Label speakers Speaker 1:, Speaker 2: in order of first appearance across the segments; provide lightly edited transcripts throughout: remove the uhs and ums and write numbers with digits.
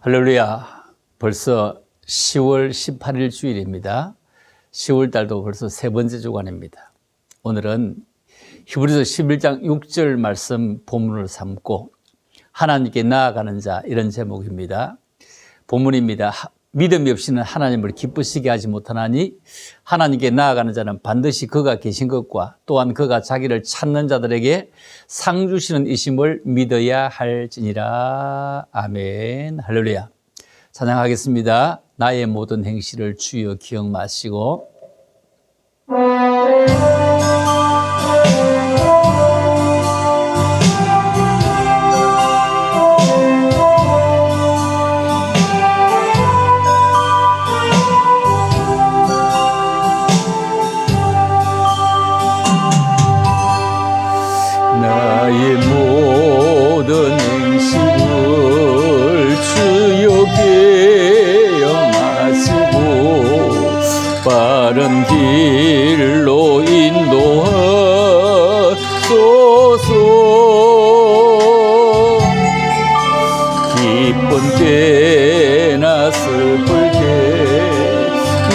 Speaker 1: 할렐루야. 벌써 10월 18일 주일입니다. 10월 달도 벌써 세 번째 주간입니다. 오늘은 히브리서 11장 6절 말씀 본문을 삼고 하나님께 나아가는 자, 이런 제목입니다. 본문입니다. 믿음이 없이는 하나님을 기쁘시게 하지 못하나니 하나님께 나아가는 자는 반드시 그가 계신 것과 또한 그가 자기를 찾는 자들에게 상 주시는 이심을 믿어야 할지니라. 아멘. 할렐루야. 찬양하겠습니다. 나의 모든 행실을 주여 기억 마시고 나의 모든 행실을 주여 기억하시고 바른 길로 인도하소서. 기쁜 때나 슬플 때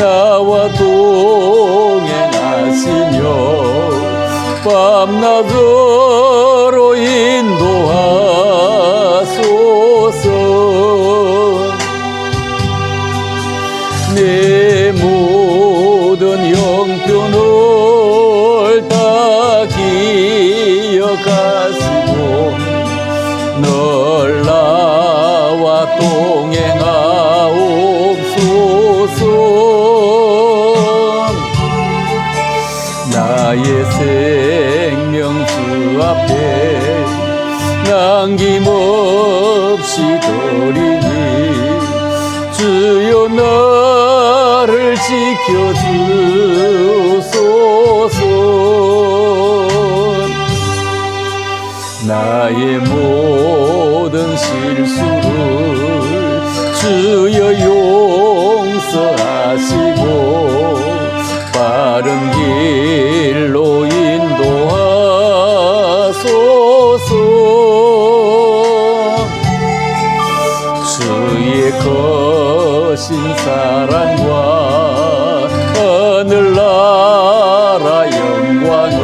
Speaker 1: 나와 동행하시며 밤낮으로 인도하소서. 내 모든 형편을 다 기억하시고 널 나와 동행하옵소서. 나의 생명 주 앞에 남김없이 드리니 주여 나를 지켜주소서. 나의 모든 실수를 주여 용서하시고 바른 길로 인도하소서. 주의 거신 사랑과 하늘나라 영광을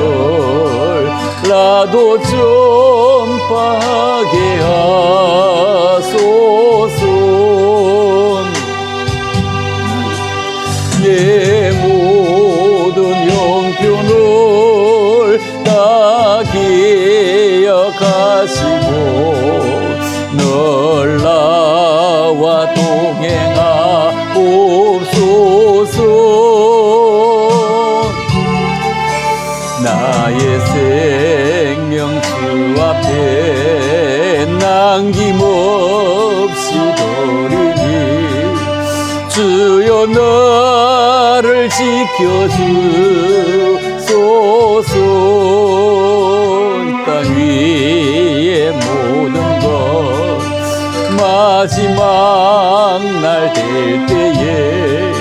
Speaker 1: 나도 전파하게 하소서. 내 모든 형편을 다 기억하시고 널 나와 동행하옵소서. 나의 생명 주 앞에 남김없이 드리니 주여 나를 지켜주소서. 이 땅 위의 모든 것 마지막 날 될 때에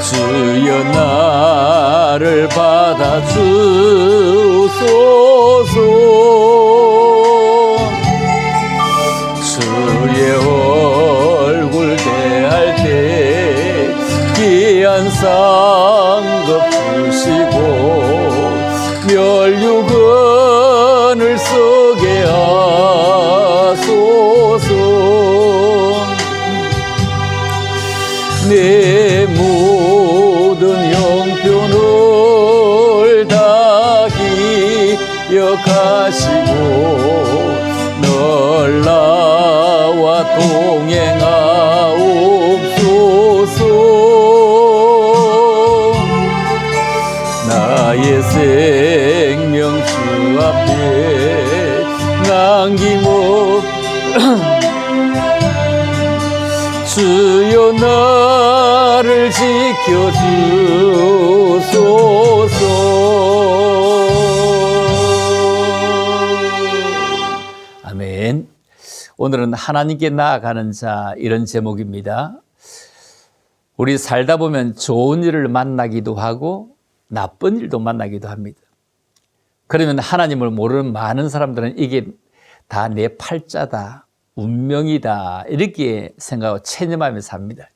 Speaker 1: 주여 나를 받아주소서. 주의 얼굴 대할 때 귀한 상급 주시고 멸류관을 쓰게 하소서. 내 모든 형편을 다 기억하시고 널 나와 동행하옵소서. 나의 생명 주 앞에 주여 나를 지켜주소서. 아멘. 오늘은 하나님께 나아가는 자, 이런 제목입니다. 우리 살다 보면 좋은 일을 만나기도 하고 나쁜 일도 만나기도 합니다. 그러면 하나님을 모르는 많은 사람들은 이게 다 내 팔자다, 운명이다 이렇게 생각하고 체념하며 삽니다.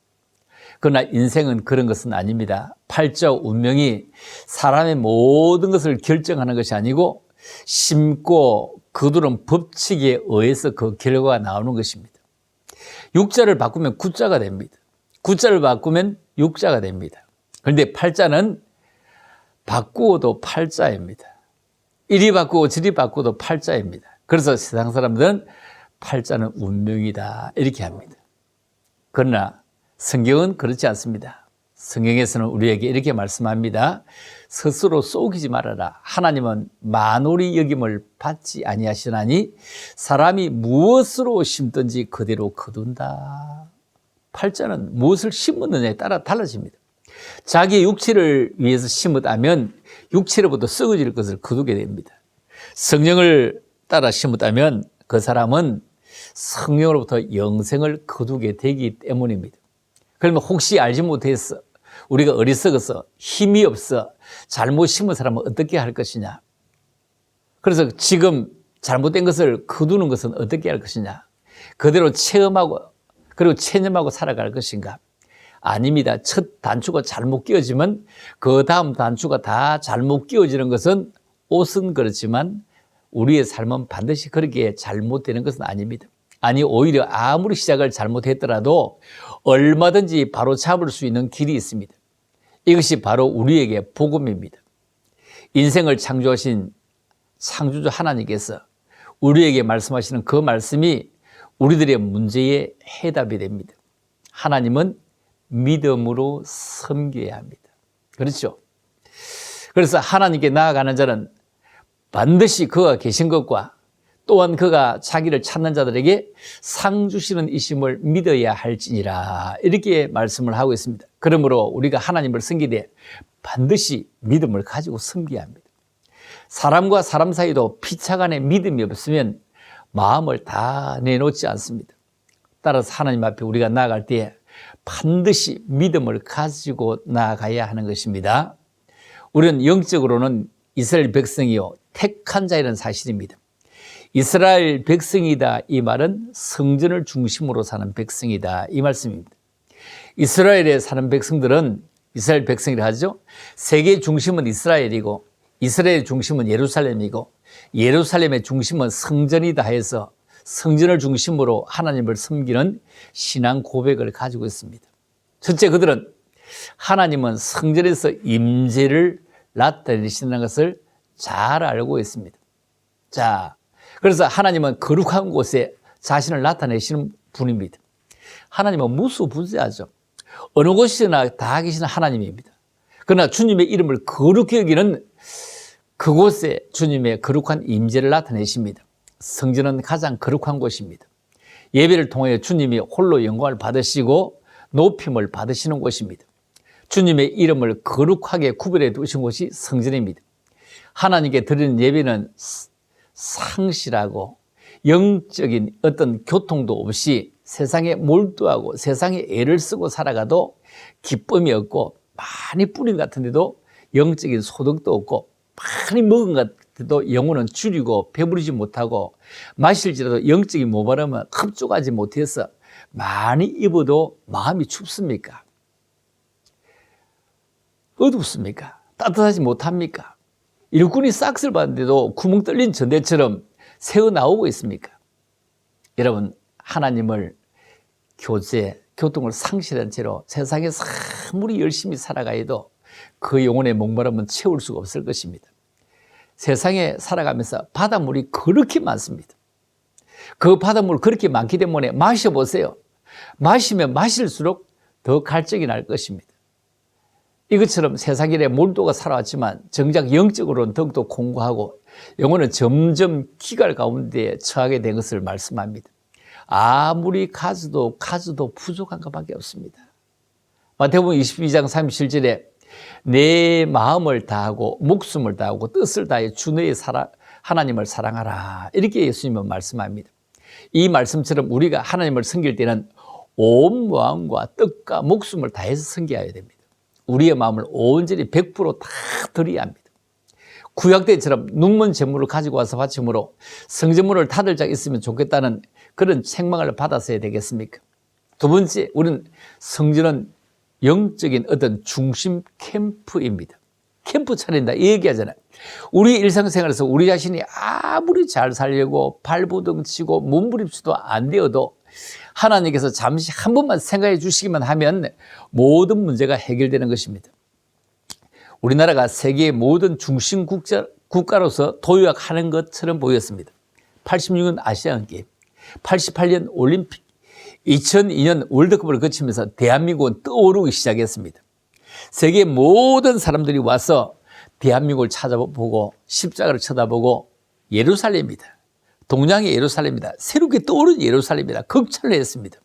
Speaker 1: 그러나 인생은 그런 것은 아닙니다. 팔자 운명이 사람의 모든 것을 결정하는 것이 아니고 심고 거두는 법칙에 의해서 그 결과가 나오는 것입니다. 육자를 바꾸면 구자가 됩니다. 구자를 바꾸면 육자가 됩니다. 그런데 팔자는 바꾸어도 팔자입니다. 이리 바꾸고 저리 바꾸어도 팔자입니다. 그래서 세상 사람들은 팔자는 운명이다 이렇게 합니다. 그러나 성경은 그렇지 않습니다. 성경에서는 우리에게 이렇게 말씀합니다. 스스로 속이지 말아라. 하나님은 만홀히 여김을 받지 아니하시나니 사람이 무엇으로 심든지 그대로 거둔다. 팔자는 무엇을 심었느냐에 따라 달라집니다. 자기 육체를 위해서 심었다면 육체로부터 썩어질 것을 거두게 됩니다. 성령을 따라 심었다면 그 사람은 성령으로부터 영생을 거두게 되기 때문입니다. 그러면 혹시 알지 못해서 우리가 어리석어서 힘이 없어 잘못 심은 사람은 어떻게 할 것이냐. 그래서 지금 잘못된 것을 거두는 것은 어떻게 할 것이냐. 그대로 체험하고 그리고 체념하고 살아갈 것인가. 아닙니다. 첫 단추가 잘못 끼워지면 그 다음 단추가 다 잘못 끼워지는 것은 옷은 그렇지만 우리의 삶은 반드시 그렇게 잘못되는 것은 아닙니다. 아니 오히려 아무리 시작을 잘못했더라도 얼마든지 바로 잡을 수 있는 길이 있습니다. 이것이 바로 우리에게 복음입니다. 인생을 창조하신 창조주 하나님께서 우리에게 말씀하시는 그 말씀이 우리들의 문제의 해답이 됩니다. 하나님은 믿음으로 섬겨야 합니다. 그렇죠? 그래서 하나님께 나아가는 자는 반드시 그가 계신 것과 또한 그가 자기를 찾는 자들에게 상 주시는 이심을 믿어야 할지니라 이렇게 말씀을 하고 있습니다. 그러므로 우리가 하나님을 섬기되 반드시 믿음을 가지고 섬겨야 합니다. 사람과 사람 사이도 피차간에 믿음이 없으면 마음을 다 내놓지 않습니다. 따라서 하나님 앞에 우리가 나아갈 때 반드시 믿음을 가지고 나아가야 하는 것입니다. 우리는 영적으로는 이스라엘 백성이요 택한 자이라는 사실입니다. 이스라엘 백성이다 이 말은 성전을 중심으로 사는 백성이다 이 말씀입니다. 이스라엘에 사는 백성들은 이스라엘 백성이라 하죠. 세계 중심은 이스라엘이고 이스라엘의 중심은 예루살렘이고 예루살렘의 중심은 성전이다 해서 성전을 중심으로 하나님을 섬기는 신앙 고백을 가지고 있습니다. 첫째, 그들은 하나님은 성전에서 임재를 나타내시는 것을 잘 알고 있습니다. 자, 그래서 하나님은 거룩한 곳에 자신을 나타내시는 분입니다. 하나님은 무수부재하죠. 어느 곳이나 다 계시는 하나님입니다. 그러나 주님의 이름을 거룩히 여기는 그곳에 주님의 거룩한 임재를 나타내십니다. 성전은 가장 거룩한 곳입니다. 예배를 통해 주님이 홀로 영광을 받으시고 높임을 받으시는 곳입니다. 주님의 이름을 거룩하게 구별해 두신 곳이 성전입니다. 하나님께 드리는 예배는 상실하고 영적인 어떤 교통도 없이 세상에 몰두하고 세상에 애를 쓰고 살아가도 기쁨이 없고 많이 뿌린 것 같은데도 영적인 소득도 없고 많이 먹은 것 같아도 영혼은 줄이고 배부르지 못하고 마실지라도 영적인 모발하면 흡족하지 못해서 많이 입어도 마음이 춥습니까? 어둡습니까? 따뜻하지 못합니까? 일꾼이 싹쓸 봤는데도 구멍 뚫린 전대처럼 새어나오고 있습니까? 여러분, 하나님을 교통을 상실한 채로 세상에서 아무리 열심히 살아가도 그 영혼의 목마름은 채울 수가 없을 것입니다. 세상에 살아가면서 바닷물이 그렇게 많습니다. 그 바닷물 그렇게 많기 때문에 마셔보세요. 마시면 마실수록 더 갈증이 날 것입니다. 이것처럼 세상일에 몰두가 살아왔지만 정작 영적으로는 더욱더 공고하고 영혼은 점점 기갈 가운데 처하게 된 것을 말씀합니다. 아무리 가져도 부족한 것밖에 없습니다. 마태복음 22장 37절에 내 마음을 다하고 목숨을 다하고 뜻을 다해 주 너의 하나님을 사랑하라 이렇게 예수님은 말씀합니다. 이 말씀처럼 우리가 하나님을 섬길 때는 온 마음과 뜻과 목숨을 다해서 섬겨야 됩니다. 우리의 마음을 온전히 100%다 드려야 합니다. 구약 때처럼 눈먼 재물을 가지고 와서 바침으로 성전문을 닫을 자 있으면 좋겠다는 그런 책망을 받았어야 되겠습니까? 두 번째, 우리는 성전은 영적인 어떤 중심 캠프입니다. 캠프 차린다 이 얘기하잖아요. 우리 일상생활에서 우리 자신이 아무리 잘 살려고 발버둥 치고 몸부림쳐도 안 되어도 하나님께서 잠시 한 번만 생각해 주시기만 하면 모든 문제가 해결되는 것입니다. 우리나라가 세계의 모든 중심 국가로서 도약하는 것처럼 보였습니다. 86년 아시안게임, 88년 올림픽, 2002년 월드컵을 거치면서 대한민국은 떠오르기 시작했습니다. 세계 모든 사람들이 와서 대한민국을 찾아보고 십자가를 쳐다보고 예루살렘이다. 동양의 예루살렘이다. 새롭게 떠오른 예루살렘이다. 극찬을 했습니다.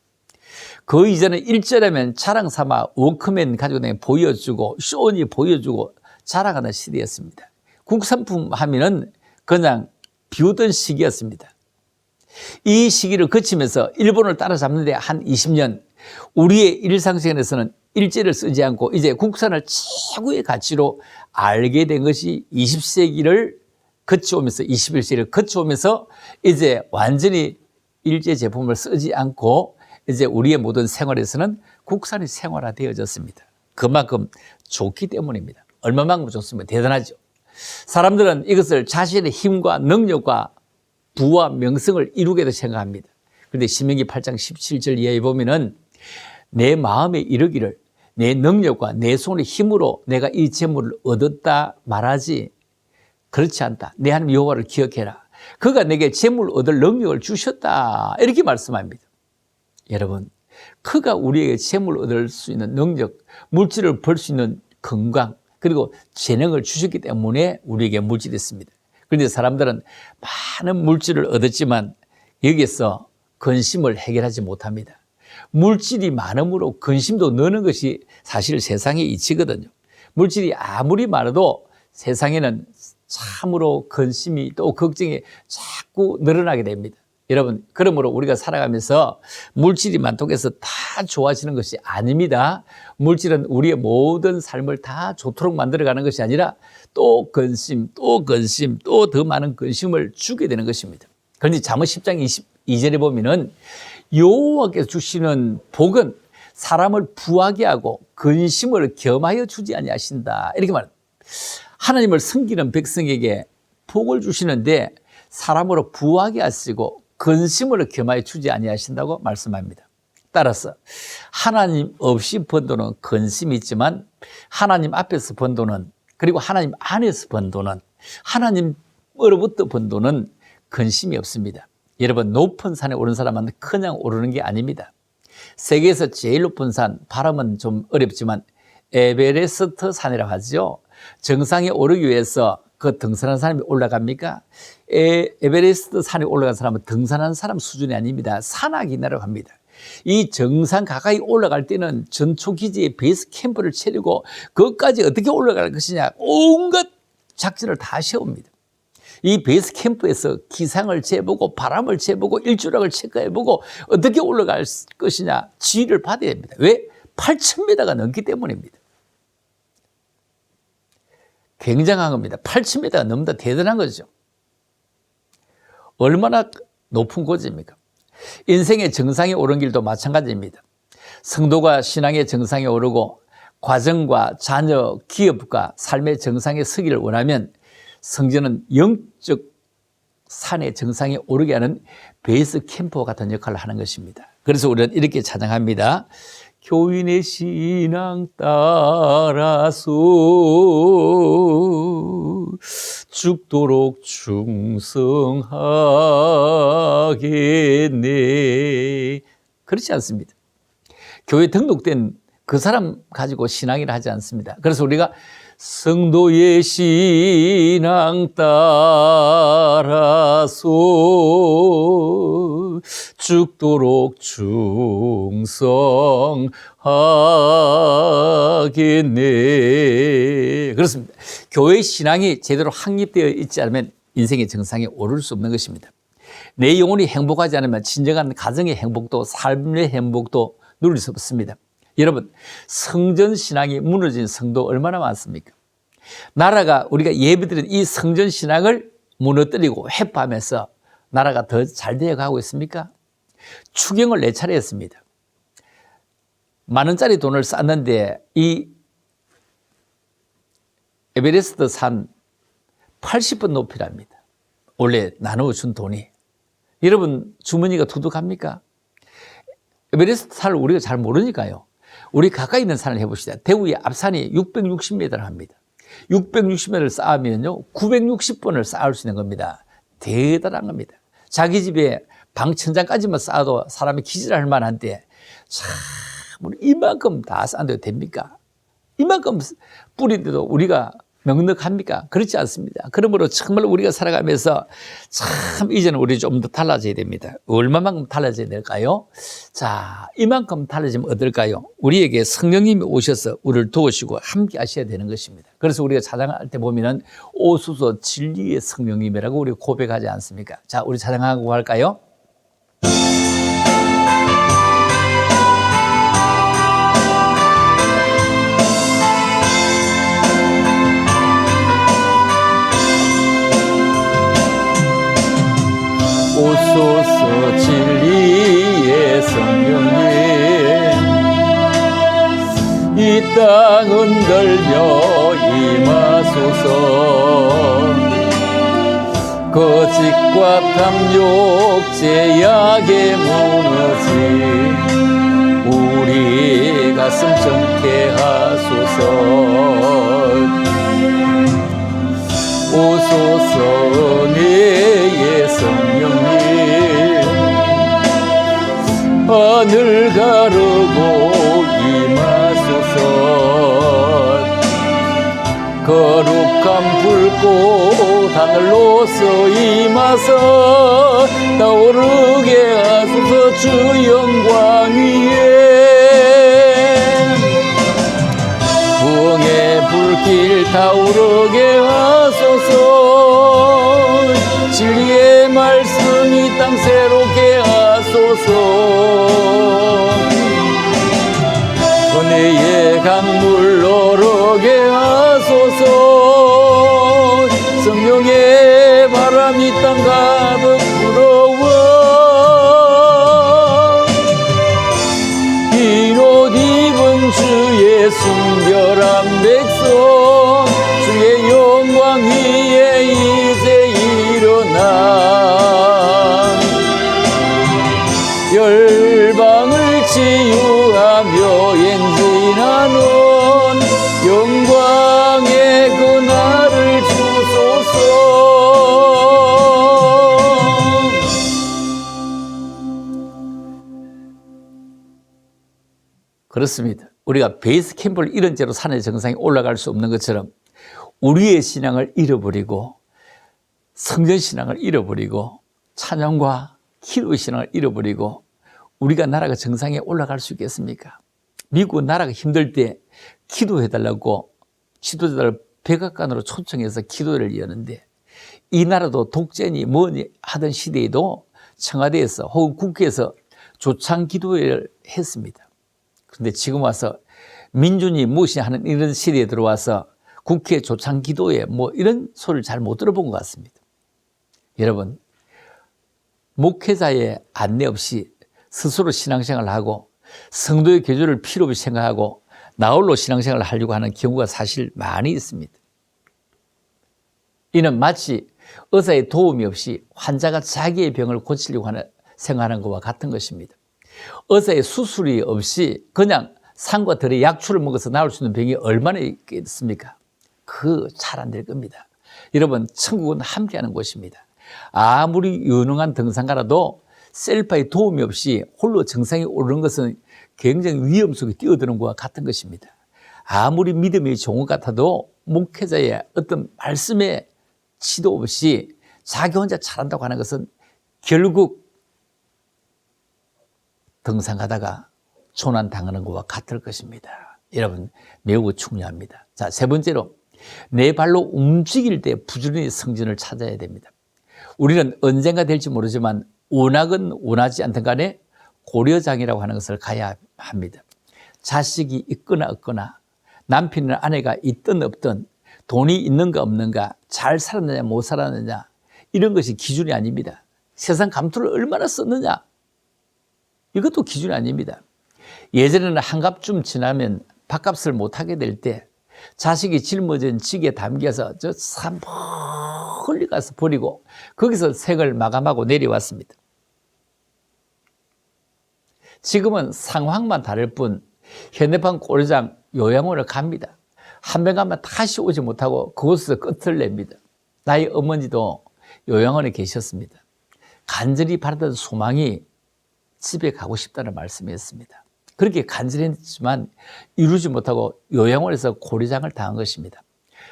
Speaker 1: 그 이전에 일제라면 자랑 삼아 워크맨 가지고 보여주고 쇼니 보여주고 자랑하는 시대였습니다. 국산품 하면은 그냥 비우던 시기였습니다. 이 시기를 거치면서 일본을 따라잡는데 한 20년 우리의 일상생활에서는 일제를 쓰지 않고 이제 국산을 최고의 가치로 알게 된 것이 20세기를 거쳐오면서 21세기를 거쳐오면서 이제 완전히 일제 제품을 쓰지 않고 이제 우리의 모든 생활에서는 국산이 생활화되어졌습니다. 그만큼 좋기 때문입니다. 얼마만큼 좋습니까? 대단하죠. 사람들은 이것을 자신의 힘과 능력과 부와 명성을 이루게도 생각합니다. 그런데 신명기 8장 17절 이하에 보면은 내 마음에 이르기를 내 능력과 내 손의 힘으로 내가 이 재물을 얻었다 말하지 그렇지 않다. 내 하나님 여호와를 기억해라. 그가 내게 재물을 얻을 능력을 주셨다. 이렇게 말씀합니다. 여러분, 그가 우리에게 재물을 얻을 수 있는 능력, 물질을 벌 수 있는 건강, 그리고 재능을 주셨기 때문에 우리에게 물질이 있습니다. 그런데 사람들은 많은 물질을 얻었지만 여기에서 근심을 해결하지 못합니다. 물질이 많음으로 근심도 느는 것이 사실 세상의 이치거든요. 물질이 아무리 많아도 세상에는 참으로 근심이 또 걱정이 자꾸 늘어나게 됩니다. 여러분, 그러므로 우리가 살아가면서 물질이 많다고 해서 다 좋아지는 것이 아닙니다. 물질은 우리의 모든 삶을 다 좋도록 만들어가는 것이 아니라 또 근심, 또 더 많은 근심을 주게 되는 것입니다. 그런데 잠언 10장 22절에 보면은 여호와께서 주시는 복은 사람을 부하게 하고 근심을 겸하여 주지 아니하신다. 이렇게 말합니다. 하나님을 섬기는 백성에게 복을 주시는데 사람으로 부하게 하시고 근심을 겸하여 주지 아니하신다고 말씀합니다. 따라서 하나님 없이 번 돈은 근심이 있지만 하나님 앞에서 번 돈은 그리고 하나님 안에서 번 돈은 하나님으로부터 번 돈은 근심이 없습니다. 여러분, 높은 산에 오른 사람은 그냥 오르는 게 아닙니다. 세계에서 제일 높은 산, 발음은 좀 어렵지만 에베레스트 산이라고 하죠. 정상에 오르기 위해서 그 등산한 사람이 올라갑니까? 에베레스트 산에 올라간 사람은 등산한 사람 수준이 아닙니다. 산악인이라고 합니다. 이 정상 가까이 올라갈 때는 전초기지에 베이스 캠프를 차리고 그것까지 어떻게 올라갈 것이냐 온갖 작전을 다 세웁니다. 이 베이스 캠프에서 기상을 재보고 바람을 재보고 일조량을 체크해보고 어떻게 올라갈 것이냐 지휘를 받아야 됩니다. 왜? 8,000m가 넘기 때문입니다. 굉장한 겁니다. 8,000m가 넘다 대단한 거죠. 얼마나 높은 고지입니까? 인생의 정상에 오른 길도 마찬가지입니다. 성도가 신앙의 정상에 오르고 가정과 자녀, 기업과 삶의 정상에 서기를 원하면 성전은 영적 산의 정상에 오르게 하는 베이스 캠프와 같은 역할을 하는 것입니다. 그래서 우리는 이렇게 찬양합니다. 교인의 신앙 따라서 죽도록 충성하겠네. 그렇지 않습니다. 교회 등록된 그 사람 가지고 신앙이라 하지 않습니다. 그래서 우리가 성도의 신앙 따라서 죽도록 충성하겠네. 그렇습니다. 교회 신앙이 제대로 확립되어 있지 않으면 인생의 정상에 오를 수 없는 것입니다. 내 영혼이 행복하지 않으면 진정한 가정의 행복도 삶의 행복도 누릴 수 없습니다. 여러분, 성전 신앙이 무너진 성도 얼마나 많습니까? 나라가 우리가 예배드린 이 성전 신앙을 무너뜨리고 회파하면서 나라가 더 잘 되어 가고 있습니까? 추경을 4차례 했습니다. 10,000원짜리 돈을 쌌는데 이 에베레스트 산 80번 높이랍니다. 원래 나누어준 돈이. 여러분 주머니가 두둑합니까? 에베레스트 산을 우리가 잘 모르니까요. 우리 가까이 있는 산을 해봅시다. 대구의 앞산이 660m를 합니다. 660m를 쌓으면요 960번을 쌓을 수 있는 겁니다. 대단한 겁니다. 자기 집에 방 천장까지만 쌓아도 사람이 기절할 만한데 참 이만큼 다 쌓는데도 됩니까? 이만큼 뿌리인데도 우리가 넉넉합니까? 그렇지 않습니다. 그러므로 정말 우리가 살아가면서 참 이제는 우리 좀 더 달라져야 됩니다. 얼마만큼 달라져야 될까요? 자, 이만큼 달라지면 어떨까요? 우리에게 성령님이 오셔서 우리를 도우시고 함께 하셔야 되는 것입니다. 그래서 우리가 찬양할 때 보면은 오소서 진리의 성령님이라고 우리가 고백하지 않습니까? 자, 우리 찬양하고 할까요? 오소서 진리의 성령님 이 땅 흔들며 임하소서 거짓과 탐욕 제약에 무너진 우리 가슴 정케하소서 오소서 은혜의 성령님 하늘 가르고 임하소서 거룩한 불꽃 하늘로서 임하서 타오르게 하소서 주 영광 위에 부흥의 불길 타오르게 하소서 진리의 말씀 이 땅 새롭게 하소서 은혜의 강물 흐르게 하소서 성령의 바람 이 땅 가득 불어와 흰 옷 입은 주의 순결한 백성 주의 영광 위에 이제 일어나 열방을 치유하며 행진하는 영광의 그날을 주소서. 그렇습니다. 우리가 베이스 캠프를 이런 채로 산의 정상에 올라갈 수 없는 것처럼 우리의 신앙을 잃어버리고 성전 신앙을 잃어버리고 찬양과 기도 신앙을 잃어버리고 우리가 나라가 정상에 올라갈 수 있겠습니까? 미국 나라가 힘들 때 기도해달라고 지도자들 백악관으로 초청해서 기도를 여는데 이 나라도 독재니 뭐니 하던 시대에도 청와대에서 혹은 국회에서 조창 기도회를 했습니다. 그런데 지금 와서 민주주의 무시하는 이런 시대에 들어와서 국회 조창 기도회 뭐 이런 소리를 잘 못 들어본 것 같습니다. 여러분 목회자의 안내 없이 스스로 신앙생활을 하고 성도의 교조를 필요 없이 생각하고 나홀로 신앙생활을 하려고 하는 경우가 사실 많이 있습니다. 이는 마치 의사의 도움이 없이 환자가 자기의 병을 고치려고 생각하는 것과 같은 것입니다. 의사의 수술이 없이 그냥 상과 들의 약초를 먹어서 나을 수 있는 병이 얼마나 있겠습니까? 잘 안 될 겁니다. 여러분 천국은 함께하는 곳입니다. 아무리 유능한 등산가라도 셀파의 도움이 없이 홀로 정상에 오르는 것은 굉장히 위험 속에 뛰어드는 것과 같은 것입니다. 아무리 믿음이 좋은 것 같아도 목회자의 어떤 말씀의 지도 없이 자기 혼자 잘한다고 하는 것은 결국 등산가다가 조난당하는 것과 같을 것입니다. 여러분 매우 중요합니다. 자, 세 번째로 내 발로 움직일 때 부지런히 성전을 찾아야 됩니다. 우리는 언젠가 될지 모르지만 원하건 원하지 않든 간에 고려장이라고 하는 것을 가야 합니다. 자식이 있거나 없거나 남편이나 아내가 있든 없든 돈이 있는가 없는가 잘 살았느냐 못 살았느냐 이런 것이 기준이 아닙니다. 세상 감투를 얼마나 썼느냐 이것도 기준이 아닙니다. 예전에는 한갑쯤 지나면 밥값을 못하게 될 때 자식이 짊어진 지게 담겨서 저 산 멀리 가서 버리고 거기서 생을 마감하고 내려왔습니다. 지금은 상황만 다를 뿐 현대판 고려장 요양원을 갑니다. 한 번 가면 다시 오지 못하고 그곳에서 끝을 냅니다. 나의 어머니도 요양원에 계셨습니다. 간절히 바라던 소망이 집에 가고 싶다는 말씀이었습니다. 그렇게 간절했지만 이루지 못하고 요양원에서 고려장을 당한 것입니다.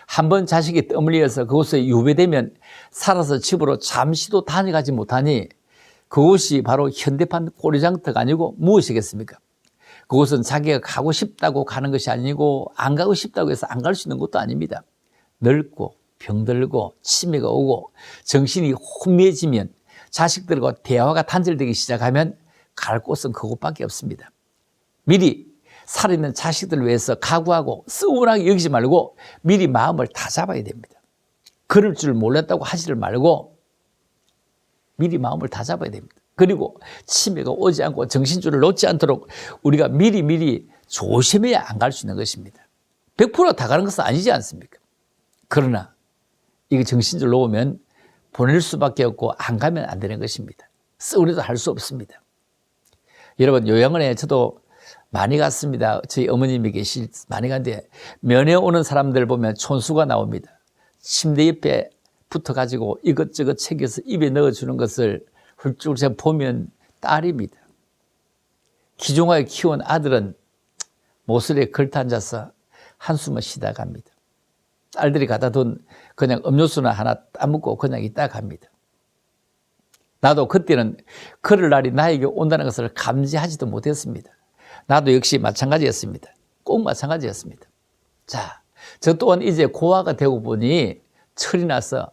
Speaker 1: 한번 자식이 뜸을 이어서 그곳에 유배되면 살아서 집으로 잠시도 다녀가지 못하니 그곳이 바로 현대판 고려장터가 아니고 무엇이겠습니까? 그곳은 자기가 가고 싶다고 가는 것이 아니고 안 가고 싶다고 해서 안 갈 수 있는 것도 아닙니다. 넓고 병들고 치매가 오고 정신이 혼미해지면 자식들과 대화가 단절되기 시작하면 갈 곳은 그곳밖에 없습니다. 미리 살아있는 자식들을 위해서 각오하고 서운하게 여기지 말고 미리 마음을 다 잡아야 됩니다. 그럴 줄 몰랐다고 하지를 말고 미리 마음을 다 잡아야 됩니다. 그리고 치매가 오지 않고 정신줄을 놓지 않도록 우리가 미리 조심해야 안 갈 수 있는 것입니다. 100% 다 가는 것은 아니지 않습니까? 그러나 이게 정신줄 놓으면 보낼 수밖에 없고 안 가면 안 되는 것입니다. 서울에도 할 수 없습니다. 여러분, 요양원에 저도 많이 갔습니다. 저희 어머님이 많이 갔는데 면회 오는 사람들 보면 촌수가 나옵니다. 침대 옆에 붙어가지고 이것저것 챙겨서 입에 넣어주는 것을 훌쩍 보면 딸입니다. 기종하게 키운 아들은 모서리에 걸터앉아서 한숨을 쉬다 갑니다. 딸들이 갖다 둔 그냥 음료수나 하나 따먹고 그냥 있다 갑니다. 나도 그때는 그럴 날이 나에게 온다는 것을 감지하지도 못했습니다. 나도 역시 마찬가지였습니다. 꼭 마찬가지였습니다. 자, 저 또한 이제 고아가 되고 보니 철이 나서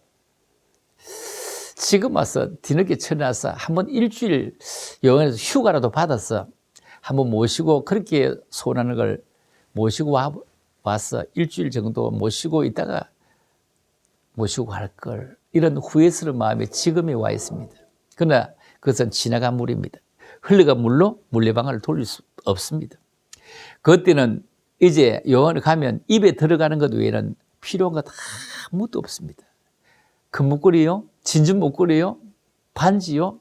Speaker 1: 지금 와서 뒤늦게 철이 나서 한번 일주일 요양원에서 휴가라도 받아서 한번 모시고 그렇게 소원하는 걸 모시고 와서 일주일 정도 모시고 있다가 모시고 갈 걸 이런 후회스러운 마음이 지금에 와 있습니다. 그러나 그것은 지나간 물입니다. 흘러간 물로 물레방아를 돌릴 수 없습니다. 그때는 이제 요양원에 가면 입에 들어가는 것 외에는 필요한 것 아무것도 없습니다. 금목걸이요, 진주 목걸이요, 반지요,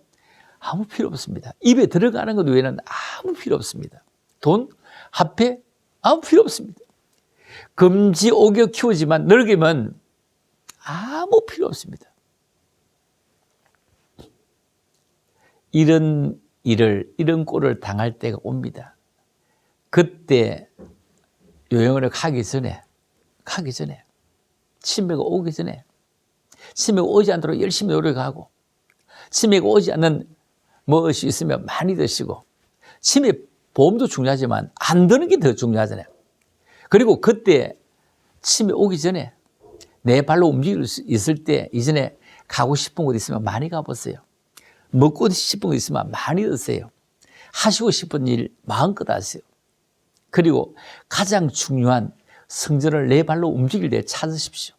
Speaker 1: 아무 필요 없습니다. 입에 들어가는 것 외에는 아무 필요 없습니다. 돈, 화폐, 아무 필요 없습니다. 금지 오겨 키우지만 늙으면 아무 필요 없습니다. 이런 이런 꼴을 당할 때가 옵니다. 그때 요양원에 가기 전에 치매가 오기 전에 치매가 오지 않도록 열심히 노력하고 치매가 오지 않는 무엇이 있으면 많이 드시고 치매 보험도 중요하지만 안 드는 게 더 중요하잖아요. 그리고 그때 치매 오기 전에 내 발로 움직일 수 있을 때 이전에 가고 싶은 곳 있으면 많이 가보세요. 먹고 싶은 거 있으면 많이 드세요. 하시고 싶은 일 마음껏 하세요. 그리고 가장 중요한 성전을 내 발로 움직일 때 찾으십시오.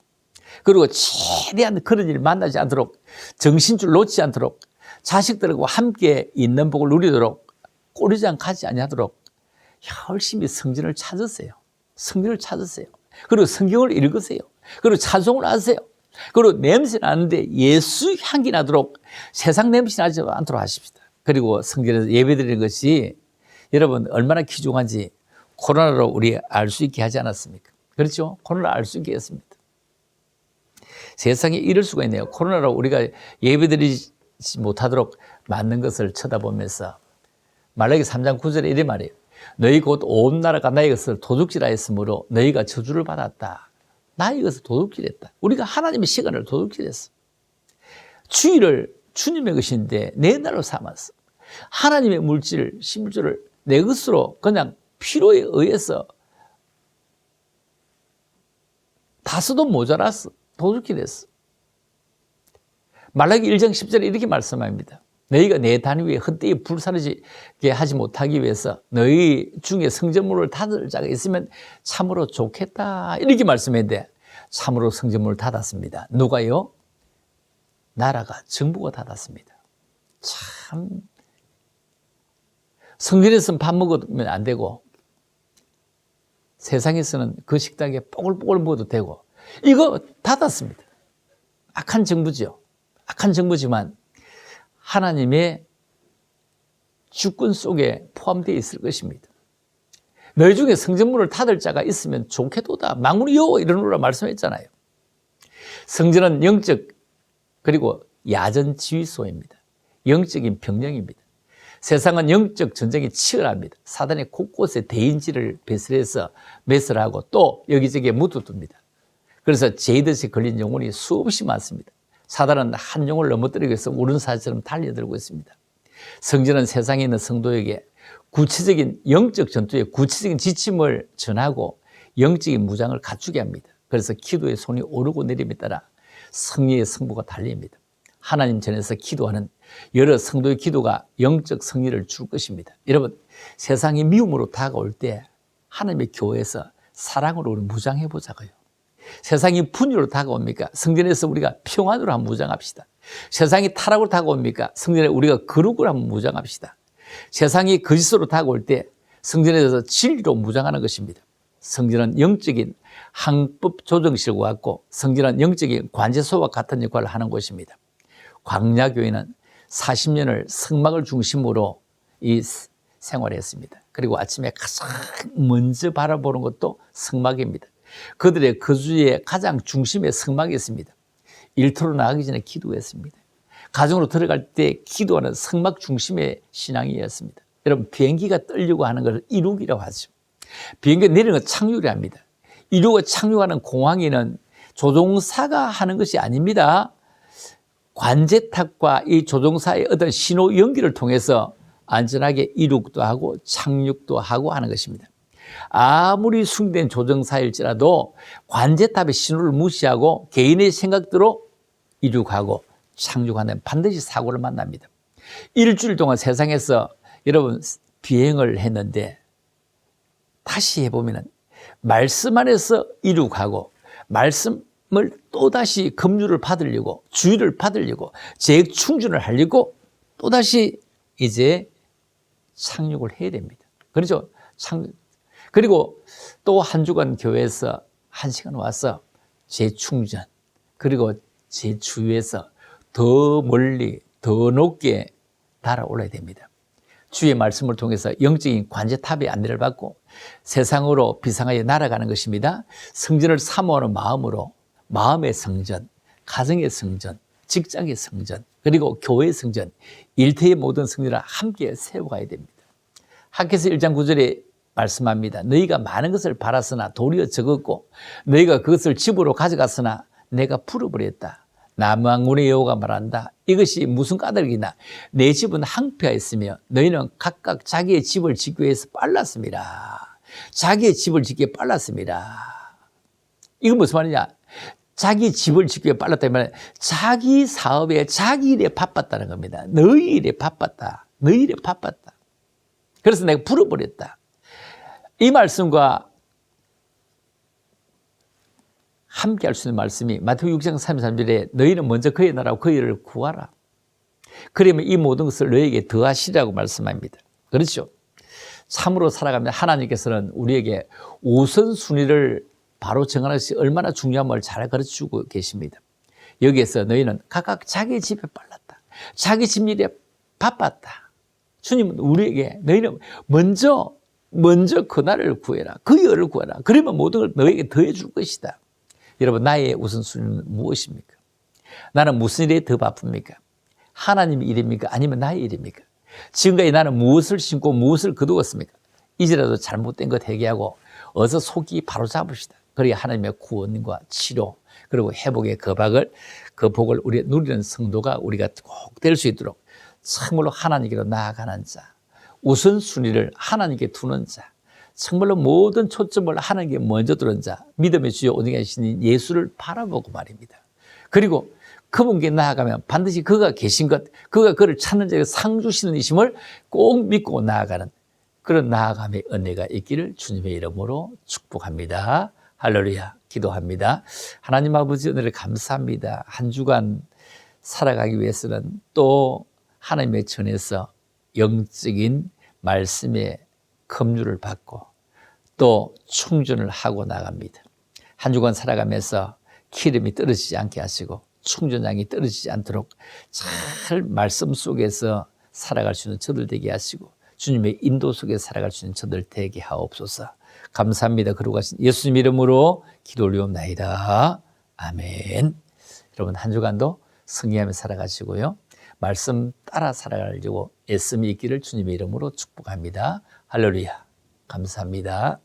Speaker 1: 그리고 최대한 그런 일 만나지 않도록 정신줄 놓지 않도록 자식들과 함께 있는 복을 누리도록 꼬리장 가지 아니하도록 열심히 성전을 찾으세요. 성경을 찾으세요. 그리고 성경을 읽으세요. 그리고 찬송을 하세요. 그리고 냄새 나는데 예수 향기 나도록 세상 냄새 나지 않도록 하십시다. 그리고 성전에서 예배드리는 것이 여러분 얼마나 귀중한지 코로나로 우리 알 수 있게 하지 않았습니까? 그렇죠? 코로나 알 수 있게 했습니다. 세상에 이럴 수가 있네요. 코로나로 우리가 예배드리지 못하도록 만든 것을 쳐다보면서 말라기 3장 9절에 이래 말이에요. 너희 곧 온 나라가 나의 것을 도둑질하 했으므로 너희가 저주를 받았다. 나의 것을 도둑질했다. 우리가 하나님의 시간을 도둑질했어. 주일을 주님의 것인데 내 날로 삼았어. 하나님의 물질, 심줄을 내 것으로 그냥 필요에 의해서 다 써도 모자랐어. 도둑질했어. 말라기 1장 10절에 이렇게 말씀합니다. 너희가 내 단 위에 헛되이 불사르게 하지 못하기 위해서 너희 중에 성전문을 닫을 자가 있으면 참으로 좋겠다. 이렇게 말씀했는데 참으로 성전문을 닫았습니다. 누가요? 나라가 정부가 닫았습니다. 참 성전에서는 밥 먹으면 안 되고 세상에서는 그 식당에 뽀글뽀글 먹어도 되고 이거 닫았습니다. 악한 정부죠. 악한 정부지만 하나님의 주권 속에 포함되어 있을 것입니다. 너희 중에 성전문을 닫을 자가 있으면 좋겠도다. 망군이요 이러노라 말씀했잖아요. 성전은 영적 그리고 야전 지휘소입니다. 영적인 병력입니다. 세상은 영적 전쟁이 치열합니다. 사단이 곳곳에 대인지를 배설해서 매설하고 또 여기저기에 묻어둡니다. 그래서 제이듯이 걸린 영혼이 수없이 많습니다. 사단은 한 영혼을 넘어뜨리기 위해서 우른사처럼 달려들고 있습니다. 성전은 세상에 있는 성도에게 구체적인 영적 전투의 구체적인 지침을 전하고 영적인 무장을 갖추게 합니다. 그래서 기도의 손이 오르고 내림에 따라 승리의 승부가 달립니다. 하나님 전에서 기도하는 여러 성도의 기도가 영적 승리를 줄 것입니다. 여러분, 세상이 미움으로 다가올 때 하나님의 교회에서 사랑으로 우리 무장해 보자고요. 세상이 분유로 다가옵니까? 성전에서 우리가 평안으로 한번 무장합시다. 세상이 타락으로 다가옵니까? 성전에 우리가 거룩으로 한번 무장합시다. 세상이 거짓으로 다가올 때 성전에서 진리로 무장하는 것입니다. 성전은 영적인 항법 조정실과 같고 성전은 영적인 관제소와 같은 역할을 하는 곳입니다. 광야교회는 40년을 성막을 중심으로 생활했습니다. 그리고 아침에 가장 먼저 바라보는 것도 성막입니다. 그들의 거주의 가장 중심에 성막이 있습니다. 일터로 나가기 전에 기도했습니다. 가정으로 들어갈 때 기도하는 성막 중심의 신앙이었습니다. 여러분, 비행기가 떨려고 하는 것을 이륙이라고 하죠. 비행기가 내리는 건 착륙이라 합니다. 이륙과 착륙하는 공항에는 조종사가 하는 것이 아닙니다. 관제탑과 이 조종사의 어떤 신호 연기를 통해서 안전하게 이륙도 하고 착륙도 하고 하는 것입니다. 아무리 숙된 조종사일지라도 관제탑의 신호를 무시하고 개인의 생각대로 이륙하고 착륙하는 반드시 사고를 만납니다. 일주일 동안 세상에서 여러분 비행을 했는데 다시 해보면 말씀 안에서 이륙하고 말씀을 또다시 급류를 받으려고 주의를 받으려고 재충전을 하려고 또다시 이제 착륙을 해야 됩니다. 그렇죠? 그리고 또 한 주간 교회에서 1시간 와서 재충전 그리고 재주위에서 더 멀리 더 높게 달아올라야 됩니다. 주의 말씀을 통해서 영적인 관제탑의 안내를 받고 세상으로 비상하여 날아가는 것입니다. 성전을 사모하는 마음으로 마음의 성전, 가정의 성전, 직장의 성전, 그리고 교회의 성전, 일터의 모든 성전을 함께 세워가야 됩니다. 학개서 1장 9절에 말씀합니다. 너희가 많은 것을 바랐으나 도리어 적었고 너희가 그것을 집으로 가져갔으나 내가 풀어버렸다. 남왕군의 여호와가 말한다. 이것이 무슨 까닭이나 내 집은 항폐하였으며 너희는 각각 자기의 집을 짓기 위해서 빨랐습니다. 자기의 집을 짓기에 빨랐습니다. 이건 무슨 말이냐? 자기 집을 짓기 위해 빨랐다. 말은 자기 사업에 자기 일에 바빴다는 겁니다. 너희 일에 바빴다. 너희 일에 바빴다. 그래서 내가 풀어버렸다. 이 말씀과 함께 할 수 있는 말씀이 마태복음 6장 33절에 너희는 먼저 그의 나라와 그의 일을 구하라. 그러면 이 모든 것을 너희에게 더하시라고 말씀합니다. 그렇죠? 참으로 살아가면 하나님께서는 우리에게 우선순위를 바로 정하는 것이 얼마나 중요함을 잘 가르쳐주고 계십니다. 여기에서 너희는 각각 자기 집에 빨랐다. 자기 집 일에 바빴다. 주님은 우리에게 너희는 먼저 그 나라를 구해라. 그 열을 구해라. 그러면 모든 걸 너에게 더해 줄 것이다. 여러분, 나의 우선순위는 무엇입니까? 나는 무슨 일에 더 바쁩니까? 하나님의 일입니까? 아니면 나의 일입니까? 지금까지 나는 무엇을 심고 무엇을 거두었습니까? 이제라도 잘못된 것 회개하고 어서 속이 바로 잡읍시다. 그래야 하나님의 구원과 치료 그리고 회복의 그 복을 우리 누리는 성도가 우리가 꼭 될 수 있도록 정말로 하나님께로 나아가는 자, 우선순위를 하나님께 두는 자, 정말로 모든 초점을 하나님께 먼저 두는 자, 믿음의 주여 오직 하시는 예수를 바라보고 말입니다. 그리고 그분께 나아가면 반드시 그가 계신 것, 그가 그를 찾는 자에게 상 주시는 이심을 꼭 믿고 나아가는 그런 나아감의 은혜가 있기를 주님의 이름으로 축복합니다. 할렐루야. 기도합니다. 하나님 아버지 은혜를 감사합니다. 한 주간 살아가기 위해서는 또 하나님의 전에서 영적인 말씀의 급류를 받고 또 충전을 하고 나갑니다. 한 주간 살아가면서 기름이 떨어지지 않게 하시고 충전량이 떨어지지 않도록 잘 말씀 속에서 살아갈 수 있는 저들 되게 하시고 주님의 인도 속에 살아갈 수 있는 저들 되게 하옵소서. 감사합니다. 그러고 가신 예수님 이름으로 기도 올리옵나이다. 아멘. 여러분 한 주간도 승리하며 살아가시고요. 말씀 따라 살아가려고 애씀이 있기를 주님의 이름으로 축복합니다. 할렐루야. 감사합니다.